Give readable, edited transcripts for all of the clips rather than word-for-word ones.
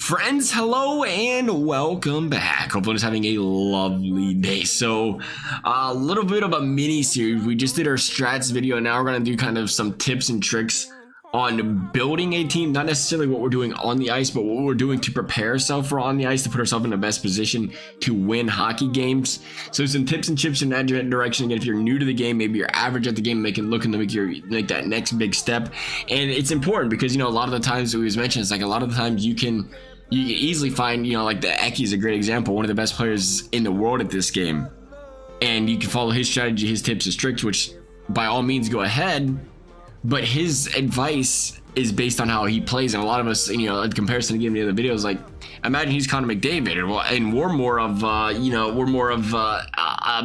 Friends, hello and welcome back. Hope everyone's having a lovely day. So, a little bit of a mini series. We just did our strats video, and now we're going to do kind of some tips and tricks on building a team. Not necessarily what we're doing on the ice, but what we're doing to prepare ourselves for on the ice, to put ourselves in the best position to win hockey games. So some tips and tips in that direction. Again, if you're new to the game, maybe you're average at the game, looking to make that next big step. And it's important because, a lot of the times we was mentioned, it's like a lot of the times you can easily find, like the Eki is a great example, one of the best players in the world at this game, and you can follow his strategy, his tips, his tricks, which by all means go ahead, but his advice is based on how he plays. And a lot of us, in comparison to giving the other videos, like imagine he's Connor McDavid, and we're more of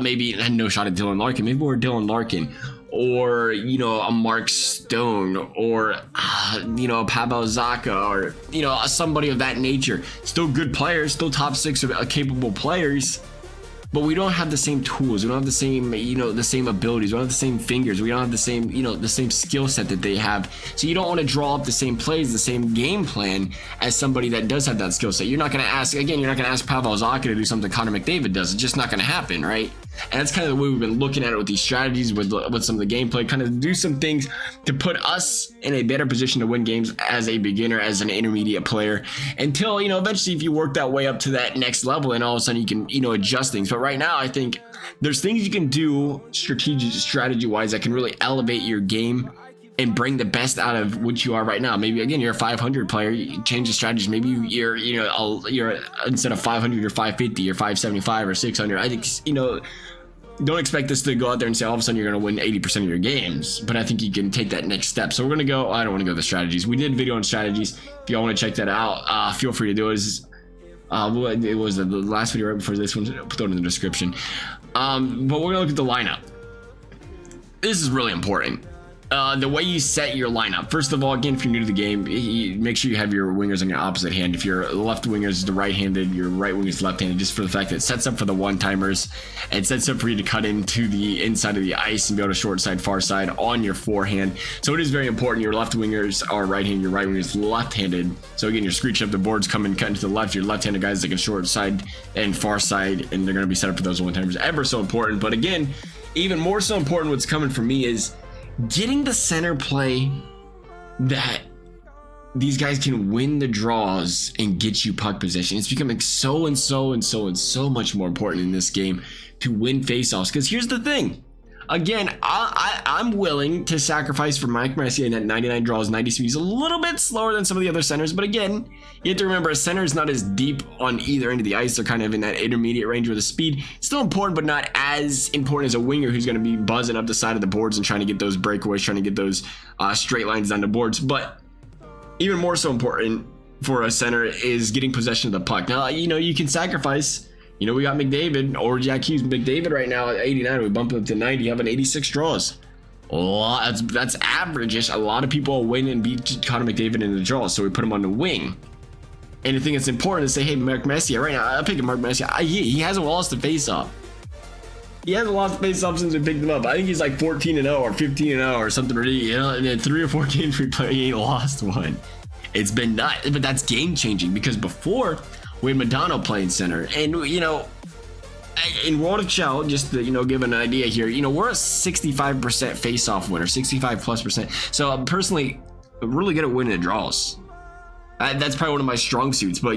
maybe no shot at Dylan Larkin, maybe we're Dylan Larkin, or a Mark Stone, or Pavel Zacha, or somebody of that nature. Still good players, still top six of capable players, but we don't have the same tools. We don't have the same the same abilities. We don't have the same fingers. We don't have the same the same skill set that they have. So you don't want to draw up the same plays, the same game plan as somebody that does have that skill set. You're not going to ask Pavel Zacha to do something Connor McDavid does. It's just not going to happen, right? And that's kind of the way we've been looking at it with these strategies, with some of the gameplay, kind of do some things to put us in a better position to win games as a beginner, as an intermediate player, until, eventually if you work that way up to that next level, and all of a sudden you can, adjust things. But right now, I think there's things you can do strategy wise that can really elevate your game and bring the best out of what you are right now. Maybe again, you're a 500 player, you change the strategies. Maybe you're instead of 500, you're 550, you're 575 or 600. I think, don't expect this to go out there and say all of a sudden you're going to win 80% of your games, but I think you can take that next step. So we're going to go, I don't want to go the strategies. We did a video on strategies. If y'all want to check that out, feel free to do it. It was the last video right before this one. I'll put it in the description. But we're going to look at the lineup. This is really important. The way you set your lineup. First of all, again, if you're new to the game, make sure you have your wingers on your opposite hand. If your left winger is the right-handed, your right winger is left-handed, just for the fact that it sets up for the one-timers. It sets up for you to cut into the inside of the ice and go to short side, far side on your forehand. So it is very important. Your left wingers are right-handed, your right winger is left-handed. So again, you're screeching up the boards, coming cutting to the left. Your left-handed guys like a short side and far side, and they're going to be set up for those one-timers. Ever so important. But again, even more so important, what's coming for me is getting the center play that these guys can win the draws and get you puck possession. It's becoming so much more important in this game to win faceoffs. Because here's the thing. Again, I'm willing to sacrifice for Mike Messier in that 99 draws, 90 speed. He's a little bit slower than some of the other centers, but again, you have to remember a center is not as deep on either end of the ice. They're kind of in that intermediate range with the speed. Still important, but not as important as a winger who's going to be buzzing up the side of the boards and trying to get those breakaways, trying to get those straight lines down the boards. But even more so important for a center is getting possession of the puck. Now, you can sacrifice. We got McDavid or Jack Hughes. McDavid right now at 89. We bump him up to 90, having 86 draws. That's average-ish. A lot of people win and beat Connor McDavid in the draws, so we put him on the wing. And I think it's important to say, hey, Mark Messier, right now, I'm picking Mark Messier. He hasn't lost a face-off. He hasn't lost a face-off since we picked him up. I think he's like 14-0 or 15-0 or something ridiculous. And then 3 or 4 games we play, he ain't lost one. It's been nuts, but that's game-changing because before, we had Madonna playing center, and in World of Shell, just to give an idea here, we're a 65% face-off winner, 65+%. So I'm personally really good at winning the draws. That's probably one of my strong suits. But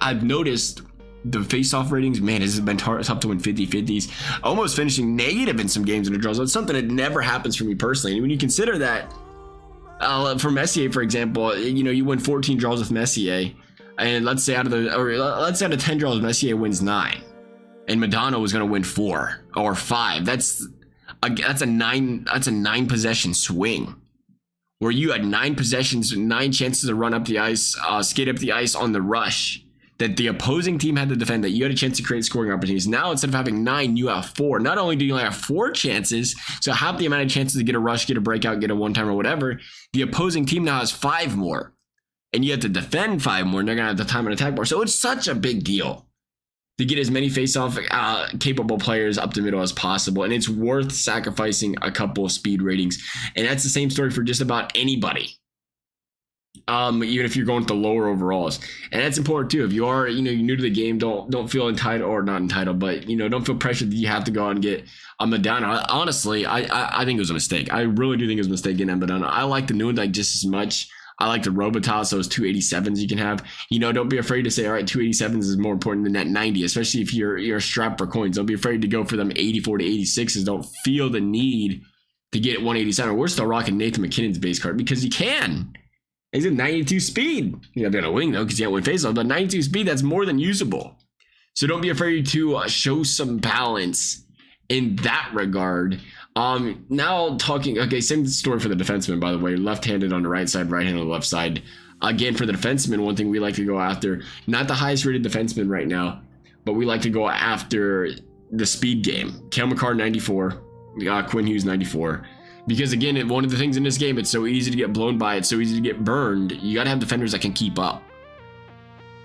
I've noticed the face-off ratings, man, has been tough to win 50-50s, almost finishing negative in some games in the draws. That's something that never happens for me personally. And when you consider that, for Messier, for example, you win 14 draws with Messier. And let's say out of 10 draws, Messier wins 9, and Madonna was going to win 4 or 5. That's a 9 possession swing, where you had 9 possessions, 9 chances to run up the ice, skate up the ice on the rush that the opposing team had to defend. That you had a chance to create scoring opportunities. Now instead of having 9, you have 4. Not only do you only have 4 chances, so half the amount of chances to get a rush, get a breakout, get a one-time or whatever, the opposing team now has 5 more. And you have to defend 5 more, and they're going to have the time and attack more. So it's such a big deal to get as many face-off capable players up the middle as possible. And it's worth sacrificing a couple of speed ratings. And that's the same story for just about anybody. Even if you're going with the lower overalls. And that's important too. If you are, you're new to the game, don't feel entitled, or not entitled, but don't feel pressured that you have to go out and get a Madonna. Honestly, I think it was a mistake. I really do think it was a mistake getting a Madonna. I like the new one like just as much. I like the Robitas, those 287s you can have. Don't be afraid to say, all right, 287s is more important than that 90, especially if you're strapped for coins. Don't be afraid to go for them 84 to 86s. Don't feel the need to get 187. We're still rocking Nathan McKinnon's base card because you can. He's at 92 speed. You have to get a wing though because you can't win faceoff, but 92 speed, that's more than usable. So don't be afraid to show some balance in that regard. Now talking, okay, same story for the defenseman, by the way. Left-handed on the right side, right-handed on the left side. Again, for the defenseman, one thing we like to go after, not the highest rated defenseman right now, but we like to go after the speed game. Cale Makar 94, Quinn Hughes 94. Because again, one of the things in this game, it's so easy to get blown by, it's so easy to get burned. You got to have defenders that can keep up.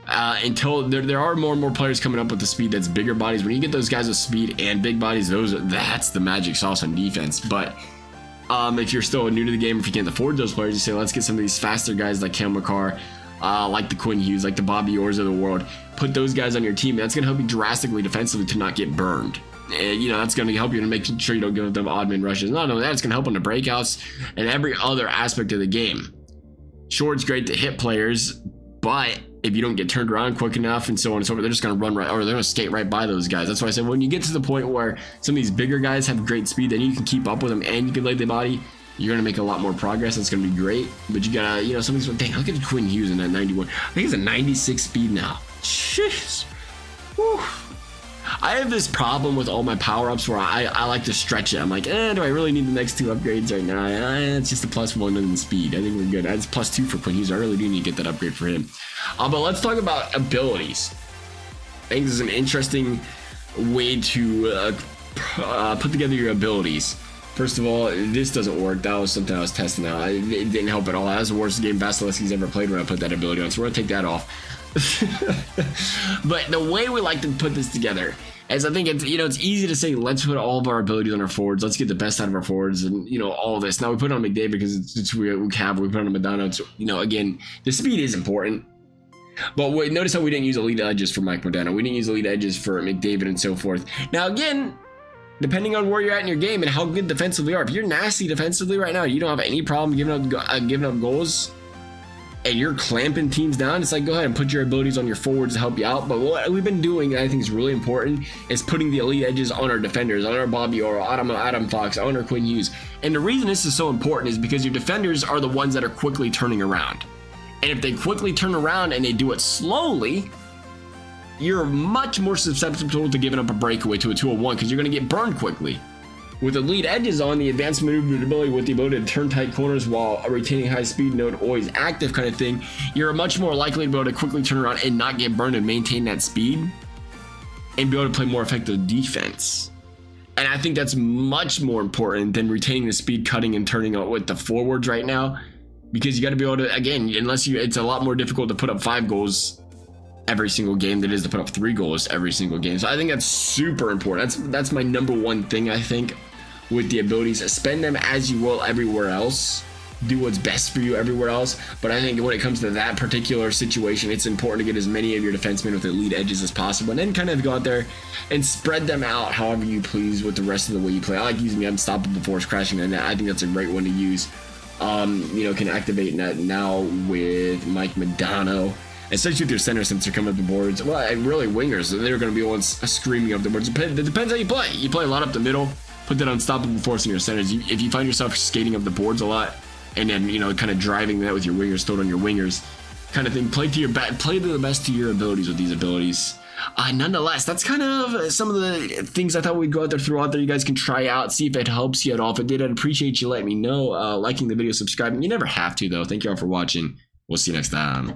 Until there are more and more players coming up with the speed that's bigger bodies. When you get those guys with speed and big bodies, that's the magic sauce on defense. But if you're still new to the game, if you can't afford those players, you say, let's get some of these faster guys like Cale Makar, like the Quinn Hughes, like the Bobby Orrs of the world. Put those guys on your team. That's going to help you drastically defensively to not get burned. And, that's going to help you to make sure you don't give them odd man rushes. Not only that, it's going to help on the breakouts and every other aspect of the game. Sure, it's great to hit players, but if you don't get turned around quick enough and so on and so forth, they're just going to run right, or they're going to skate right by those guys. That's why I said when you get to the point where some of these bigger guys have great speed, then you can keep up with them and you can lay the body, you're going to make a lot more progress. That's going to be great. But you got to, somebody's going, dang, look at Quinn Hughes in that 91. I think he's a 96 speed now. Jeez. Whew. I have this problem with all my power-ups where I like to stretch it. I'm like, do I really need the next 2 upgrades right now? It's just a +1 in speed. I think we're good. It's +2 for Quinn Hughes. I really do need to get that upgrade for him. But let's talk about abilities. I think this is an interesting way to put together your abilities. First of all, this doesn't work. That was something I was testing out. It didn't help at all. That was the worst game Vasilevsky's ever played when I put that ability on. So we're going to take that off. But the way we like to put this together is, I think it's easy to say, let's put all of our abilities on our forwards, let's get the best out of our forwards, and all this. Now we put it on McDavid because it's we put it on Madonna. It's, again, the speed is important. But notice how we didn't use elite edges for Mike Modena. We didn't use elite edges for McDavid and so forth. Now again, depending on where you're at in your game and how good defensively you are, if you're nasty defensively right now, you don't have any problem giving up goals, and you're clamping teams down, it's like, go ahead and put your abilities on your forwards to help you out. But what we've been doing, and I think is really important, is putting the elite edges on our defenders, on our Bobby Orr, Adam Fox, on our Quinn Hughes. And the reason this is so important is because your defenders are the ones that are quickly turning around. And if they quickly turn around and they do it slowly, you're much more susceptible to giving up a breakaway to a 201 because you're going to get burned quickly. With elite edges on, the advanced maneuverability with the ability to turn tight corners while retaining high speed, note always active kind of thing, you're much more likely to be able to quickly turn around and not get burned and maintain that speed and be able to play more effective defense. And I think that's much more important than retaining the speed, cutting and turning out with the forwards right now, because you got to be able to, again, it's a lot more difficult to put up 5 goals every single game than it is to put up 3 goals every single game. So I think that's super important. That's my number one thing, I think, with the abilities. Spend them as you will everywhere else. Do what's best for you everywhere else. But I think when it comes to that particular situation, it's important to get as many of your defensemen with elite edges as possible, and then kind of go out there and spread them out however you please with the rest of the way you play. I like using the unstoppable force crashing, and I think that's a great one to use. Can activate that now with Mike Modano, especially with your center, since they're coming up the boards. Well, and really wingers, they're going to be ones screaming up the boards. It depends how you play. You play a lot up the middle, put that unstoppable force in your centers. If you find yourself skating up the boards a lot, and then kind of driving that with your wingers, throw it on your wingers, kind of thing. Play to the best to your abilities with these abilities. Nonetheless, that's kind of some of the things I thought we'd go out there, throw out there. You guys can try out, see if it helps you at all. If it did, I'd appreciate you letting me know. Liking the video, subscribing. You never have to though. Thank you all for watching. We'll see you next time.